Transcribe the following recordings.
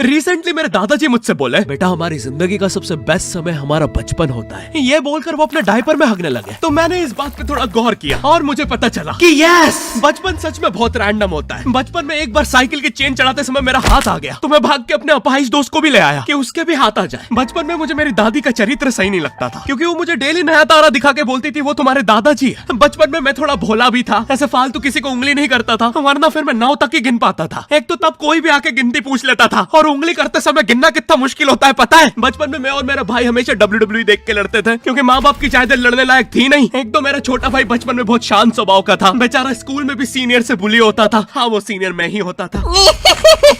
Recently मेरे दादाजी मुझसे बोले, बेटा हमारी जिंदगी का सबसे बेस्ट समय हमारा बचपन होता है। ये बोलकर वो अपने डायपर में हगने लगे। तो मैंने इस बात पे थोड़ा गौर किया और मुझे पता चला कि यस, बचपन सच में बहुत रैंडम होता है। बचपन में एक बार साइकिल की चेन चढ़ाते समय मेरा हाथ आ गया, तो मैं भाग के अपने अपाहिज दोस्त को भी ले आया कि उसके भी हाथ आ जाए। बचपन में मुझे मेरी दादी का चरित्र सही नहीं लगता था, क्योंकि वो मुझे डेली नया तारा दिखा के बोलती थी वो तुम्हारे दादाजी है। बचपन में मैं थोड़ा भोला भी था, ऐसे फालतू किसी को उंगली नहीं करता था, वरना फिर मैं 9 तक ही गिन पाता था। एक तो तब कोई भी आके गिनती पूछ लेता था, और उंगली करते समय गिनना कितना मुश्किल होता है पता है। बचपन में मैं और मेरा भाई हमेशा WWE देख के लड़ते थे, क्योंकि माँ बाप की जायदाद लड़ने लायक थी नहीं। एक तो मेरा छोटा भाई बचपन में बहुत शांत स्वभाव का था, बेचारा स्कूल में भी सीनियर से बुली होता था। हाँ, वो सीनियर मैं ही होता था।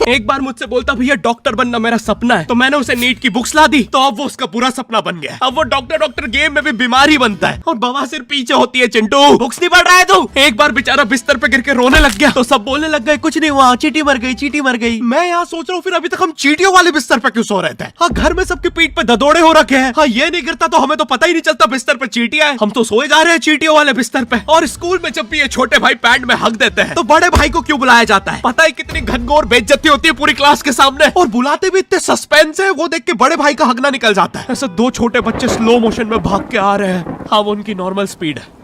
एक बार मुझसे बोलता, भैया डॉक्टर बनना मेरा सपना है। तो मैंने उसे नीट की बुक्स ला दी, तो अब वो उसका पूरा सपना बन गया। अब वो डॉक्टर गेम में भी बीमारी बनता है, और बवासीर पीछे होती है। चिंटू बुक्स नहीं पढ़ रहा है तू? एक बार बेचारा बिस्तर पे गिर के रोने लग गया, तो सब बोलने लग गए कुछ नहीं हुआ, चींटी मर गई, चींटी मर गई। मैं यहाँ सोच रहा हूँ फिर अभी तक हम चींटियों वाले बिस्तर पे क्यों सो रहे थे? हाँ, घर में सबकी पीठ पे ददोड़े हो रखे हैं। हाँ, ये नहीं गिरता तो हमें तो पता ही नहीं चलता बिस्तर पे चींटियां हैं। हम तो सोए जा रहे हैं चींटियों वाले बिस्तर पे। और स्कूल में जब भी ये छोटे भाई पैंट में हक देते हैं, तो बड़े भाई को क्यों बुलाया जाता है? पता है कितनी घनघोर बेइज्जती होती है पूरी क्लास के सामने, और बुलाते भी इतने सस्पेंस है, वो देख के बड़े भाई का हगना निकल जाता है। ऐसे 2 छोटे बच्चे स्लो मोशन में भाग के आ रहे हैं। हाँ, वो उनकी नॉर्मल स्पीड है।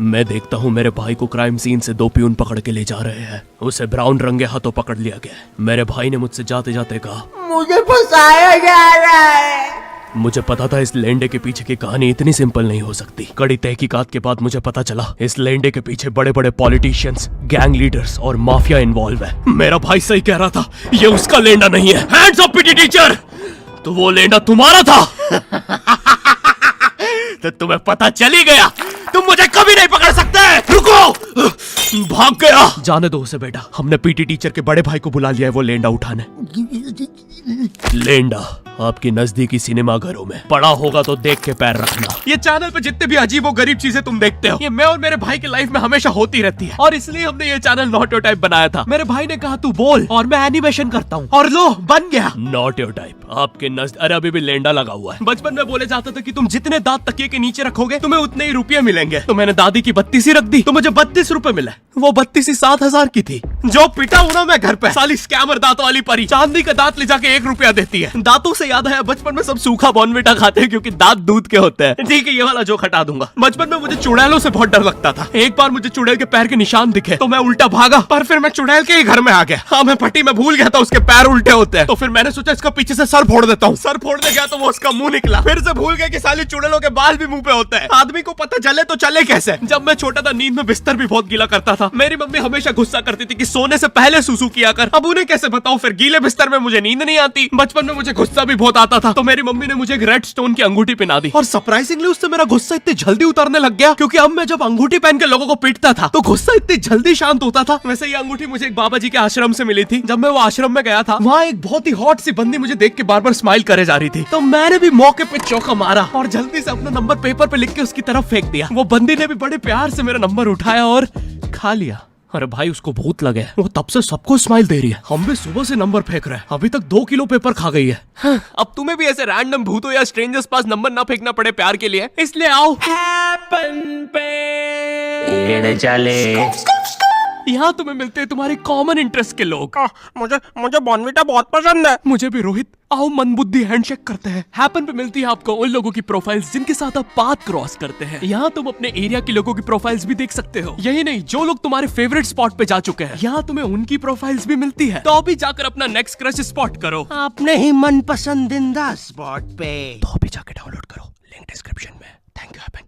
मैं देखता हूँ मेरे भाई को क्राइम सीन से 2 पियून पकड़ के ले जा रहे हैं। उसे ब्राउन रंगे हाथों पकड़ लिया गया। मेरे भाई ने मुझसे जाते जाते कहा, मुझे फंसाया जा रहा है। मुझे पता था इस लेंडे के पीछे की कहानी इतनी सिंपल नहीं हो सकती। कड़ी तहकीकात के बाद मुझे पता चला इस लेंडे के पीछे बड़े बड़े पॉलिटिशियंस, गैंग लीडर्स और माफिया इन्वॉल्व है। मेरा भाई सही कह रहा था, ये उसका लेंडा नहीं है। हैंड्स अप पीटी टीचर, तो वो लेंडा तुम्हारा था। तो तुम्हें पता चल ही गया, तुम मुझे कभी नहीं पकड़ सकते। रुको, भाग गया। जाने दो उसे बेटा, हमने पीटी टीचर के बड़े भाई को बुला लिया है वो लेंडा उठाने। लेंडा आपकी नजदीकी सिनेमा घरों में पड़ा होगा, तो देख के पैर रखना। ये चैनल पे जितने भी अजीब और गरीब चीजें तुम देखते हो, ये मैं और मेरे भाई की लाइफ में हमेशा होती रहती है, और इसलिए हमने ये चैनल नॉट योर टाइप बनाया था। मेरे भाई ने कहा तू बोल और मैं एनिमेशन करता हूँ, और लो बन गया नॉट योर टाइप। आपके अरे अभी भी लेंडा लगा हुआ है। बचपन में बोले जाता था कि तुम जितने दांत तकिए के नीचे रखोगे तुम्हें उतने ही रुपये मिलेंगे। तो मैंने दादी की 32 रख दी, तो मुझे 32 रुपए मिले। वो 32 7,000 की थी। जो पिटा हूं ना मैं घर पे, साली स्कैमर दांतों वाली परी, चांदी का दांत ले जाके 1 रुपया देती है। दांतों से याद है, बचपन में सब सूखा बॉर्नविटा खाते हैं क्योंकि दांत दूध के होते हैं। ठीक है, ये वाला जोक हटा दूंगा। बचपन में मुझे चुड़ैलों से बहुत डर लगता था। एक बार मुझे चुड़ैल के पैर के निशान दिखे, तो मैं उल्टा भागा, पर फिर मैं चुड़ैल के ही घर में आ गया। हाँ, मैं पट्टी में भूल गया था उसके पैर उल्टे होते हैं, तो फिर मैंने सोचा इसका पीछे से सर फोड़ देता हूँ। सर फोड़ने गया तो वो उसका मुंह निकला। फिर से भूल गया कि साली चुड़ैलों के बाल भी मुंह पे होते हैं। आदमी को पता चले तो चले कैसे। जब मैं छोटा था, नींद में बिस्तर भी बहुत गीला करता था। मेरी मम्मी हमेशा गुस्सा करती थी कि सोने से पहले सुसु किया कर। अब उन्हें कैसे बताऊं, फिर गीले बिस्तर में मुझे नींद नहीं आती। बचपन में मुझे गुस्सा भी बहुत आता था, तो मेरी मम्मी ने मुझे एक रेड स्टोन की अंगूठी पहना दी, और सरप्राइजिंगली उससे मेरा गुस्सा इतनी जल्दी उतरने लग गया, क्योंकि अब मैं जब अंगूठी पहन के लोगों को पीटता था तो गुस्सा इतनी जल्दी शांत होता था। वैसे ये अंगूठी मुझे एक बाबा जी के आश्रम से मिली थी। जब मैं वो आश्रम में गया था, वहाँ एक बहुत ही हॉट सी बंदी मुझे देख के बार बार स्माइल करे जा रही थी, तो मैंने भी मौके पे चौका मारा और जल्दी से अपना नंबर पेपर पे लिख के उसकी तरफ फेंक दिया। वो बंदी ने भी बड़े प्यार से मेरा नंबर उठाया और खा लिया। अरे भाई, उसको भूत लगे, वो तब से सबको स्माइल दे रही है। हम भी सुबह से नंबर फेंक रहे हैं, अभी तक 2 किलो पेपर खा गई है। अब तुम्हें भी ऐसे रैंडम भूतों या स्ट्रेंजर्स पास नंबर ना फेंकना पड़े प्यार के लिए, इसलिए आओ हैपन पे चले। यहाँ तुम्हें मिलते हैं तुम्हारे कॉमन इंटरेस्ट के लोग। मुझे बॉर्नविटा बहुत पसंद है। मुझे भी रोहित। आओ मन बुद्धि हैंडशेक करते हैं। हैपन पे मिलती है आपको उन लोगों की प्रोफाइल्स जिनके साथ आप पाथ क्रॉस करते हैं। यहाँ तुम अपने एरिया के लोगों की प्रोफाइल्स भी देख सकते हो। यही नहीं, जो लोग तुम्हारे फेवरेट स्पॉट पे जा चुके हैं, यहाँ तुम्हें उनकी प्रोफाइल्स भी मिलती है। तो अभी जाकर अपना नेक्स्ट क्रश स्पॉट करो अपने ही मन पसंदीदा स्पॉट पे। तो अभी जाकर डाउनलोड करो, लिंक डिस्क्रिप्शन में। Thank you happen.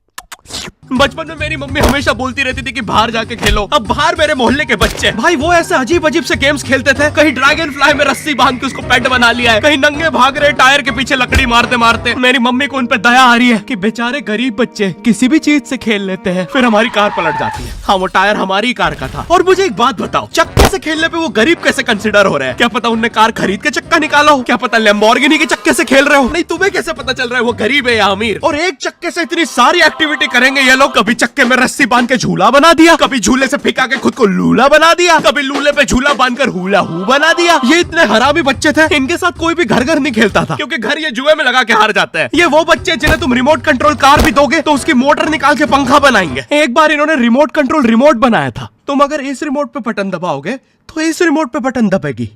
बचपन में मेरी मम्मी हमेशा बोलती रहती थी कि बाहर जाके खेलो। अब बाहर मेरे मोहल्ले के बच्चे भाई वो ऐसे अजीब अजीब से गेम्स खेलते थे। कहीं ड्रैगन फ्लाई में रस्सी बांध के उसको पेट बना लिया है, कहीं नंगे भाग रहे टायर के पीछे लकड़ी मारते मारते। मेरी मम्मी को उन पे दया आ रही है कि बेचारे गरीब बच्चे किसी भी चीज से खेल लेते हैं, फिर हमारी कार पलट जाती है। हाँ, वो टायर हमारी कार का था। और मुझे एक बात बताओ, चक्के से खेलने पे वो गरीब कैसे कंसिडर हो रहे हैं? क्या पता उनने कार खरीद के चक्का निकाला हो, क्या पता लैम्बोर्गिनी के चक्के से खेल रहे हो। नहीं, तुम्हें कैसे पता चल रहा है वो गरीब है या अमीर? और एक चक्के से इतनी सारी एक्टिविटी करेंगे ये लोग। कभी चक्के में रस्सी बांध के झूला बना दिया, कभी झूले से फिका के खुद को लूला बना दिया, कभी लूले पे झूला बांधकर हुला हू बना दिया। ये इतने हरामी बच्चे थे, इनके साथ कोई भी घर नहीं खेलता था, क्योंकि घर ये जुए में लगा के हार जाते हैं। ये वो बच्चे जिन्हें तुम रिमोट कंट्रोल कार भी दोगे तो उसकी मोटर निकाल के पंखा बनाएंगे। एक बार इन्होंने रिमोट कंट्रोल रिमोट बनाया था। तुम अगर इस रिमोट पे बटन दबाओगे तो इस रिमोट पे बटन दबेगी,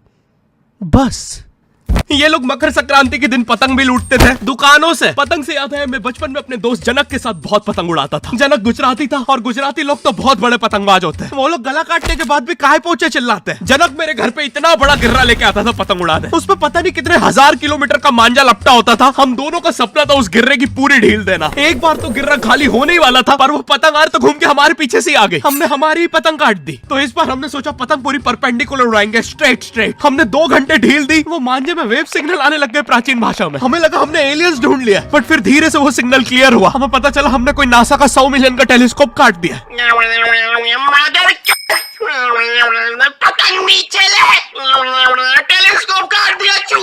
बस ये लोग मकर संक्रांति के दिन पतंग भी लूटते थे दुकानों से। पतंग से याद है मैं बचपन में अपने दोस्त जनक के साथ बहुत पतंग उड़ाता था। जनक गुजराती था और गुजराती लोग तो बहुत बड़े पतंगबाज होते हैं। वो लोग गला काटने के बाद भी काहे पोचे चिल्लाते हैं। जनक मेरे घर पे इतना बड़ा गिर्रा लेके आता था पतंग उड़ाने। उस पर पता नहीं कितने 1000 किलोमीटर का मांझा लपटा होता था। हम दोनों का सपना था उस गिर्रे की पूरी ढील देना। एक बार तो गिर्रा खाली होने ही वाला था पर वो पतंग आर तो घूम के हमारे पीछे से आ गई। हमने हमारी ही पतंग काट दी। तो इस बार हमने सोचा पतंग पूरी परपेंडिकुलर उड़ाएंगे, स्ट्रेट। हमने 2 घंटे ढील दी। वो मांझे में वेव सिग्नल आने लग गए प्राचीन भाषा में। हमें लगा हमने एलियंस ढूंढ लिया, बट फिर धीरे से वो सिग्नल क्लियर हुआ। हमें पता चला हमने कोई नासा का 100 मिलियन का टेलीस्कोप काट दिया। पतंग नीचे ले, टेलीस्कोप काट दिया।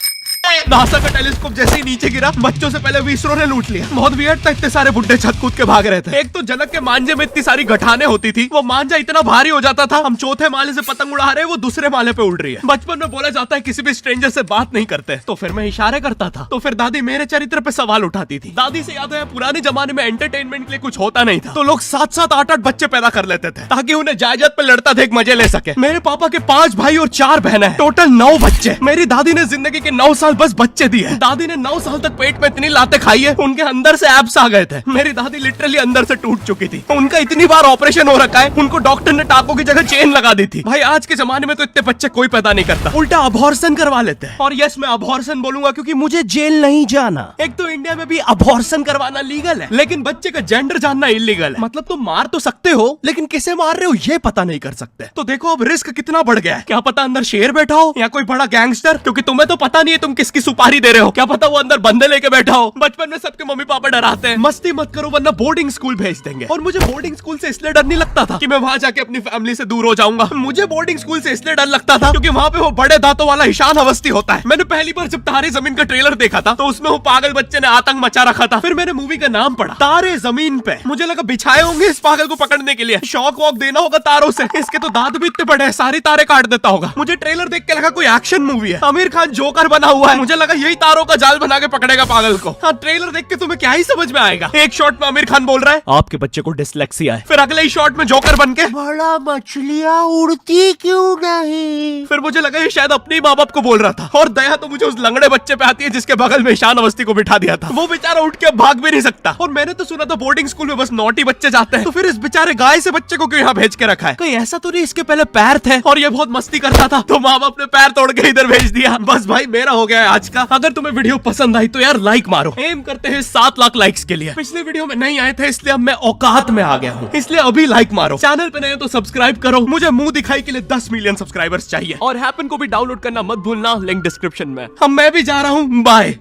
नासा का टेलीस्कोप जैसे ही नीचे गिरा बच्चों से पहले विसरो ने लूट लिया। बहुत वियर्ड था, इतने सारे बुड्ढे छत कूद के भाग रहे थे। एक तो जनक के मांझे में इतनी सारी गठाने होती थी, वो मांझा इतना भारी हो जाता था। हम चौथे माले से पतंग उड़ा रहे, वो दूसरे माले पे उड़ रही है। बचपन में बोला जाता है किसी भी स्ट्रेंजर से बात नहीं करते, तो फिर मैं इशारे करता था। तो फिर दादी मेरे चरित्र पे सवाल उठाती थी। दादी से याद है पुराने जमाने में एंटरटेनमेंट के लिए कुछ होता नहीं था, तो लोग 7-7, 8-8 बच्चे पैदा कर लेते थे ताकि उन्हें जायदाद पे लड़ता देख मजे ले सके। मेरे पापा के 5 भाई और 4 बहनें हैं, टोटल 9 बच्चे। मेरी दादी ने जिंदगी के 9 साल बस बच्चे दिए। दादी ने 9 साल तक पेट में इतनी लातें खाई है, उनके अंदर से एब्स आ गए थे। मेरी दादी लिटरली अंदर से टूट चुकी थी। उनका इतनी बार ऑपरेशन हो रखा है, उनको डॉक्टर ने टाकों की जगह चेन लगा दी थी। भाई आज के जमाने में तो इतने बच्चे कोई पैदा नहीं करता, उल्टा अबॉर्शन करवा लेते हैं। और यस मैं अबॉर्शन बोलूंगा क्योंकि मुझे जेल नहीं जाना। एक तो इंडिया में भी अबॉर्शन करवाना लीगल है, लेकिन बच्चे का जेंडर जानना इलीगल है। मतलब तुम मार तो सकते हो, लेकिन किसे मार रहे हो ये पता नहीं कर सकते। तो देखो अब रिस्क कितना बढ़ गया है। क्या पता अंदर शेर बैठा हो या कोई बड़ा गैंगस्टर, क्योंकि तुम्हें तो पता नहीं है तुम किसकी सुपारी दे रहे हो। क्या पता वो अंदर बंदे लेके बैठा हो। बचपन में सबके मम्मी पापा डराते हैं मस्ती मत करो वरना बोर्डिंग स्कूल भेज देंगे। और मुझे बोर्डिंग स्कूल से इसलिए डर नहीं लगता था कि मैं वहां जाके अपनी फैमिली से दूर हो जाऊंगा। मुझे बोर्डिंग स्कूल से इसलिए डर लगता था क्योंकि वहां पे वो बड़े दांतों वाला ईशान अवस्थी होता है। मैंने पहली बार जब तारे जमीन का ट्रेलर देखा था तो उसमें वो पागल बच्चे ने आतंक मचा रखा था। फिर मैंने मूवी का नाम पढ़ा तारे जमीन पे। मुझे लगा बिछाए होंगे इस पागल को पकड़ने के लिए, शॉक वॉक देना होगा तारों से। इसके तो दांत भी इतने बड़े हैं, सारी तारे काट देता होगा। मुझे ट्रेलर देख के लगा कोई एक्शन मूवी है, आमिर खान जोकर बना हुआ है। मुझे लगा यही तारों का जाल बना के पकड़ेगा पागल को। हाँ ट्रेलर देख के तुम्हें क्या ही समझ में आएगा। एक शॉट में आमिर खान बोल रहा है आपके बच्चे को डिसलेक्सिया है, फिर अगले ही शॉट में जोकर बन के बड़ा मछलियां उड़ती क्यों नहीं। फिर मुझे लगा ये शायद अपने माँ बाप को बोल रहा था। और दया तो मुझे उस लंगड़े बच्चे पे आती है जिसके बगल में ईशान अवस्थी को बिठा दिया था। वो बेचारा उठ के भाग भी नहीं सकता। और मैंने तो सुना था बोर्डिंग स्कूल में बस नॉटी बच्चे जाते हैं, तो फिर इस बेचारे गाय से बच्चे को क्यों यहाँ भेज के रखा है। कहीं ऐसा तो नहीं इसके पहले पैर थे और ये बहुत मस्ती करता था तो माँ बाप ने पैर तोड़ के इधर भेज दिया। बस भाई मेरा हो गया है आज का। अगर तुम्हें वीडियो पसंद आई तो यार लाइक मारो। एम करते हैं 7 लाख लाइक्स के लिए। पिछले वीडियो में नहीं आए थे इसलिए अब मैं औकात में आ गया हूँ, इसलिए अभी लाइक मारो। चैनल पे नए हो तो सब्सक्राइब करो। मुझे मुंह दिखाई के लिए 10 मिलियन सब्सक्राइबर्स चाहिए। और हैपन को भी डाउनलोड करना मत भूलना, लिंक डिस्क्रिप्शन में। अब मैं भी जा रहा हूँ, बाय।